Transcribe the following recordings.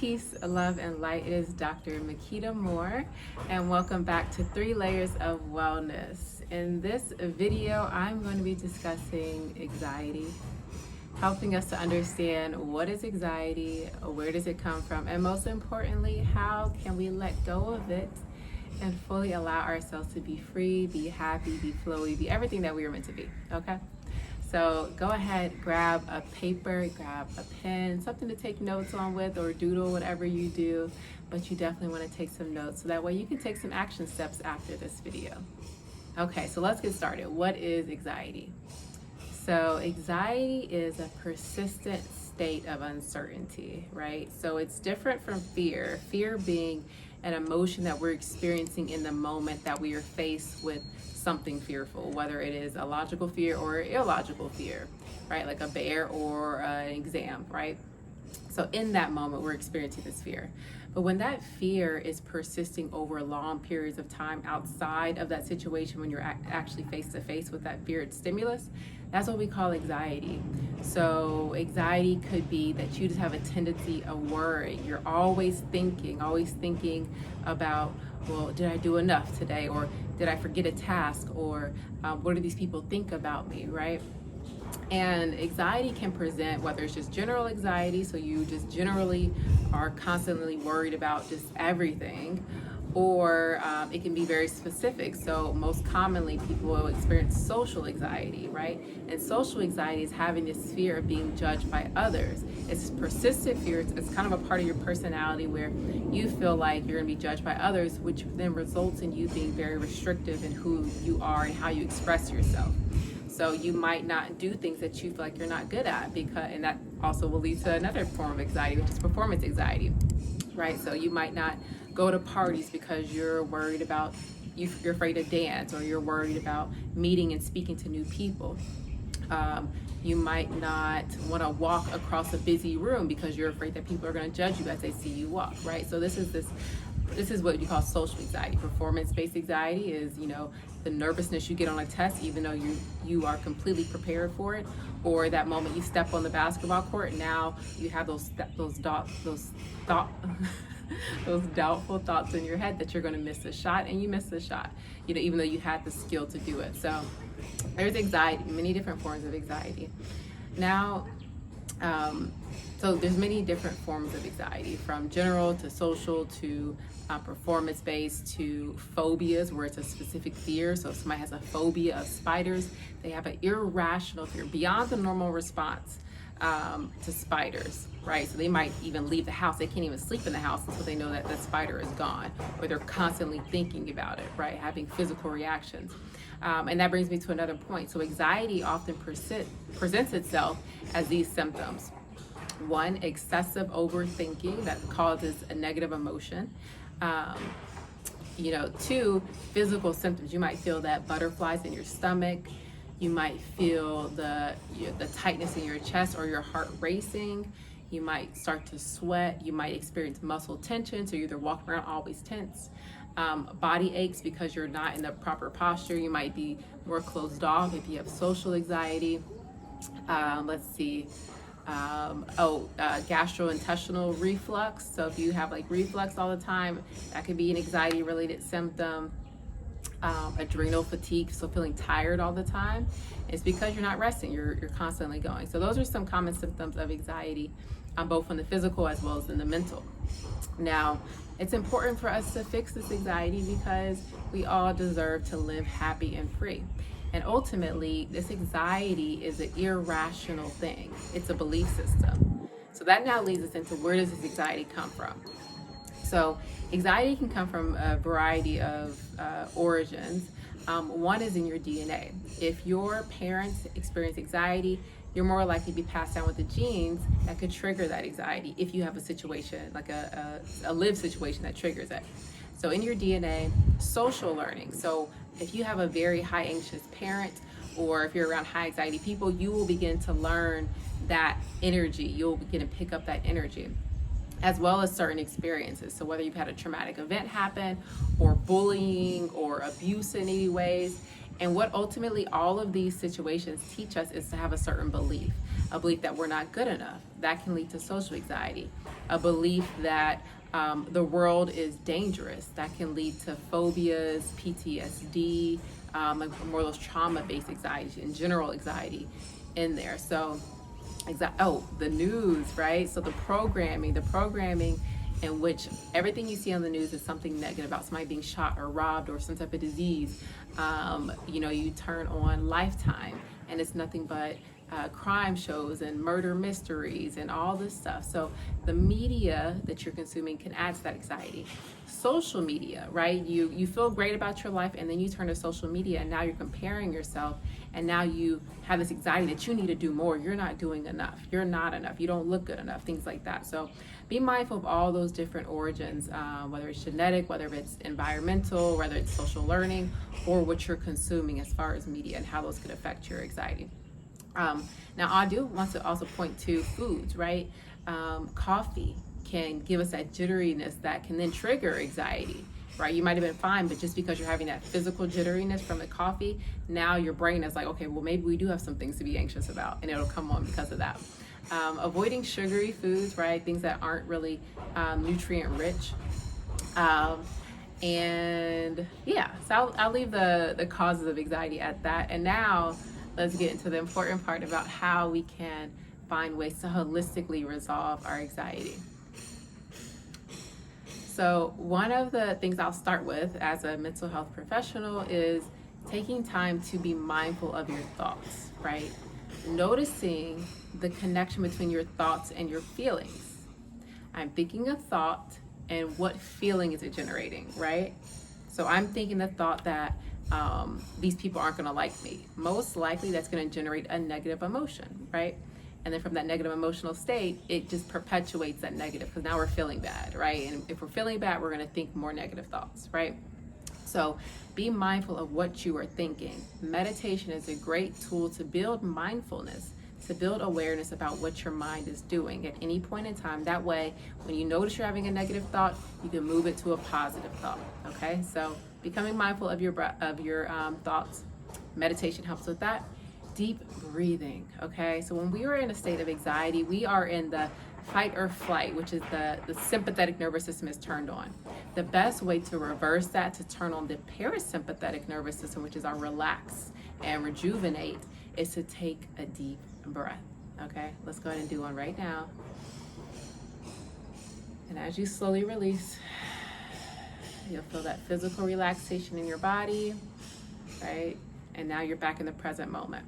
peace, love, and light. It is Dr. Makeda Moore, and welcome back to 3 Layers of Wellness. In this video, I'm going to be discussing anxiety, helping us to understand what is anxiety, where does it come from, and most importantly, how can we let go of it and fully allow ourselves to be free, be happy, be flowy, be everything that we were meant to be, okay? So go ahead, grab a paper, grab a pen, something to take notes on with, or doodle, whatever you do, but you definitely want to take some notes so that way you can take some action steps after this video. Okay, so let's get started. What is anxiety? So anxiety is a persistent state of uncertainty, right? So it's different from fear. Fear being an emotion that we're experiencing in the moment that we are faced with something fearful, whether it is a logical fear or illogical fear, right? Like a bear or an exam, right? So in that moment, we're experiencing this fear. But when that fear is persisting over long periods of time outside of that situation, when you're actually face to face with that feared stimulus, that's what we call anxiety. So anxiety could be that you just have a tendency of worry. You're always thinking about, well, did I do enough today? Or did I forget a task? Or what do these people think about me, right? And anxiety can present, whether it's just general anxiety, so you just generally are constantly worried about just everything, or it can be very specific. So most commonly people will experience social anxiety, right? And social anxiety is having this fear of being judged by others. It's persistent fear. It's kind of a part of your personality where you feel like you're gonna be judged by others, which then results in you being very restrictive in who you are and how you express yourself. So you might not do things that you feel like you're not good at, and that also will lead to another form of anxiety, which is performance anxiety, right? So you might not go to parties because you're worried about, you're afraid to dance, or you're worried about meeting and speaking to new people. You might not want to walk across a busy room because you're afraid that people are going to judge you as they see you walk, right? So this is what you call social anxiety. Performance-based anxiety is, the nervousness you get on a test, even though you are completely prepared for it, or that moment you step on the basketball court, now you have those doubtful thoughts in your head that you're going to miss the shot, and you miss the shot, even though you had the skill to do it. So there's anxiety, many different forms of anxiety. Now, so there's many different forms of anxiety, from general to social to performance-based to phobias, where it's a specific fear. So if somebody has a phobia of spiders, they have an irrational fear beyond the normal response to spiders, right? So they might even leave the house. They can't even sleep in the house until they know that the spider is gone, or they're constantly thinking about it, right? Having physical reactions. And that brings me to another point. So anxiety often presents itself as these symptoms. 1, excessive overthinking that causes a negative emotion. 2, physical symptoms. You might feel that butterflies in your stomach. You might feel the tightness in your chest or your heart racing. You might start to sweat. You might experience muscle tension, so you're either walking around always tense. Body aches because you're not in the proper posture. You might be more closed off if you have social anxiety. Gastrointestinal reflux. So if you have like reflux all the time, that could be an anxiety related symptom. Adrenal fatigue, so feeling tired all the time. It's because you're not resting, you're constantly going. So those are some common symptoms of anxiety, both in the physical as well as in the mental. Now, it's important for us to fix this anxiety because we all deserve to live happy and free. And ultimately, this anxiety is an irrational thing. It's a belief system. So that now leads us into, where does this anxiety come from? So anxiety can come from a variety of origins. One is in your DNA. If your parents experience anxiety, you're more likely to be passed down with the genes that could trigger that anxiety if you have a situation, like a lived situation that triggers it. So in your DNA, social learning. So if you have a very high anxious parent, or if you're around high anxiety people, you will begin to learn that energy. You'll begin to pick up that energy, as well as certain experiences. So whether you've had a traumatic event happen, or bullying or abuse in any ways, And what ultimately all of these situations teach us is to have a certain belief, a belief that we're not good enough. That can lead to social anxiety, a belief that the world is dangerous. That can lead to phobias, PTSD, like more of those trauma-based anxiety and general anxiety in there. So, the news, right? So the programming in which everything you see on the news is something negative about somebody being shot or robbed or some type of disease. You turn on Lifetime and it's nothing but crime shows and murder mysteries and all this stuff. So the media that you're consuming can add to that anxiety. Social media, right? You feel great about your life, and then you turn to social media and now you're comparing yourself, and now you have this anxiety that you need to do more. You're not doing enough. You're not enough. You don't look good enough, things like that. So be mindful of all those different origins, whether it's genetic, whether it's environmental, whether it's social learning, or what you're consuming as far as media and how those could affect your anxiety. Now, I do want to also point to foods, right? Coffee can give us that jitteriness that can then trigger anxiety, right? You might have been fine, but just because you're having that physical jitteriness from the coffee, now your brain is like, okay, well, maybe we do have some things to be anxious about, and it'll come on because of that. Avoiding sugary foods, right? Things that aren't really nutrient rich. And yeah, so I'll leave the causes of anxiety at that. And now let's get into the important part about how we can find ways to holistically resolve our anxiety. So one of the things I'll start with as a mental health professional is taking time to be mindful of your thoughts, right? Noticing the connection between your thoughts and your feelings. I'm thinking a thought, and what feeling is it generating, right? So I'm thinking the thought that these people aren't going to like me. Most likely that's going to generate a negative emotion, right? And then from that negative emotional state, it just perpetuates that negative, because now we're feeling bad, right? And if we're feeling bad, we're going to think more negative thoughts, right? So be mindful of what you are thinking. Meditation is a great tool to build mindfulness, to build awareness about what your mind is doing at any point in time. That way, when you notice you're having a negative thought, you can move it to a positive thought, okay? So becoming mindful of your thoughts. Meditation helps with that. Deep breathing, okay? So when we are in a state of anxiety, we are in the fight or flight, which is the sympathetic nervous system is turned on. The best way to reverse that, to turn on the parasympathetic nervous system, which is our relax and rejuvenate, is to take a deep breath, okay? Let's go ahead and do one right now. And as you slowly release, you'll feel that physical relaxation in your body, right? And now you're back in the present moment.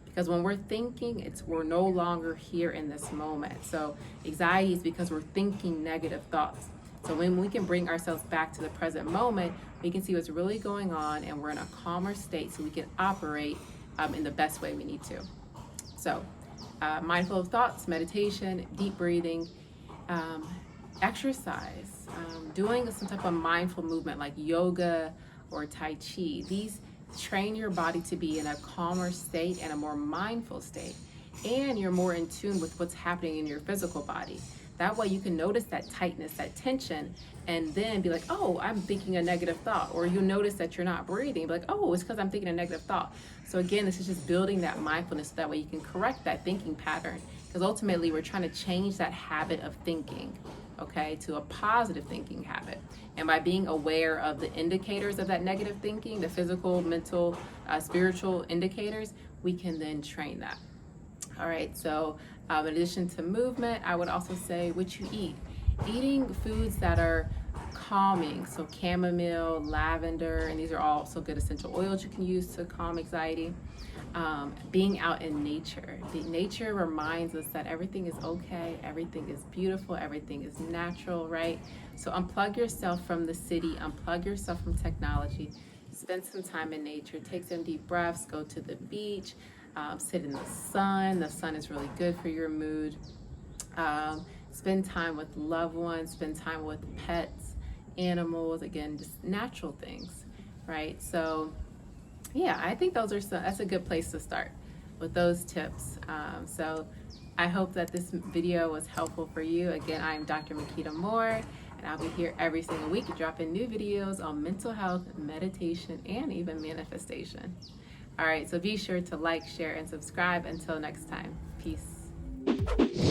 Because when we're thinking, we're no longer here in this moment. So anxiety is because we're thinking negative thoughts. So when we can bring ourselves back to the present moment, we can see what's really going on, and we're in a calmer state so we can operate in the best way we need to. So mindful of thoughts, meditation, deep breathing, exercise, doing some type of mindful movement like yoga or Tai Chi. These train your body to be in a calmer state and a more mindful state, and you're more in tune with what's happening in your physical body. That way you can notice that tightness, that tension, and then be like, oh, I'm thinking a negative thought. Or you notice that you're not breathing, be like, oh, it's because I'm thinking a negative thought. So again, this is just building that mindfulness so that way you can correct that thinking pattern, because ultimately we're trying to change that habit of thinking, okay, to a positive thinking habit. And by being aware of the indicators of that negative thinking, the physical, mental, spiritual indicators, we can then train that. All right, so in addition to movement, I would also say what you eat. Eating foods that are calming, so chamomile, lavender, and these are also good essential oils you can use to calm anxiety. Being out in nature. Nature reminds us that everything is okay, everything is beautiful, everything is natural, right? So unplug yourself from the city, unplug yourself from technology, spend some time in nature, take some deep breaths, go to the beach, sit in the sun. The sun is really good for your mood. Spend time with loved ones, spend time with pets, animals, again, just natural things, right? So yeah, I think that's a good place to start with those tips. So I hope that this video was helpful for you. Again, I'm Dr. Makeda Moore, And I'll be here every single week dropping new videos on mental health, meditation, and even manifestation. All right, so be sure to like, share, and subscribe. Until next time, peace.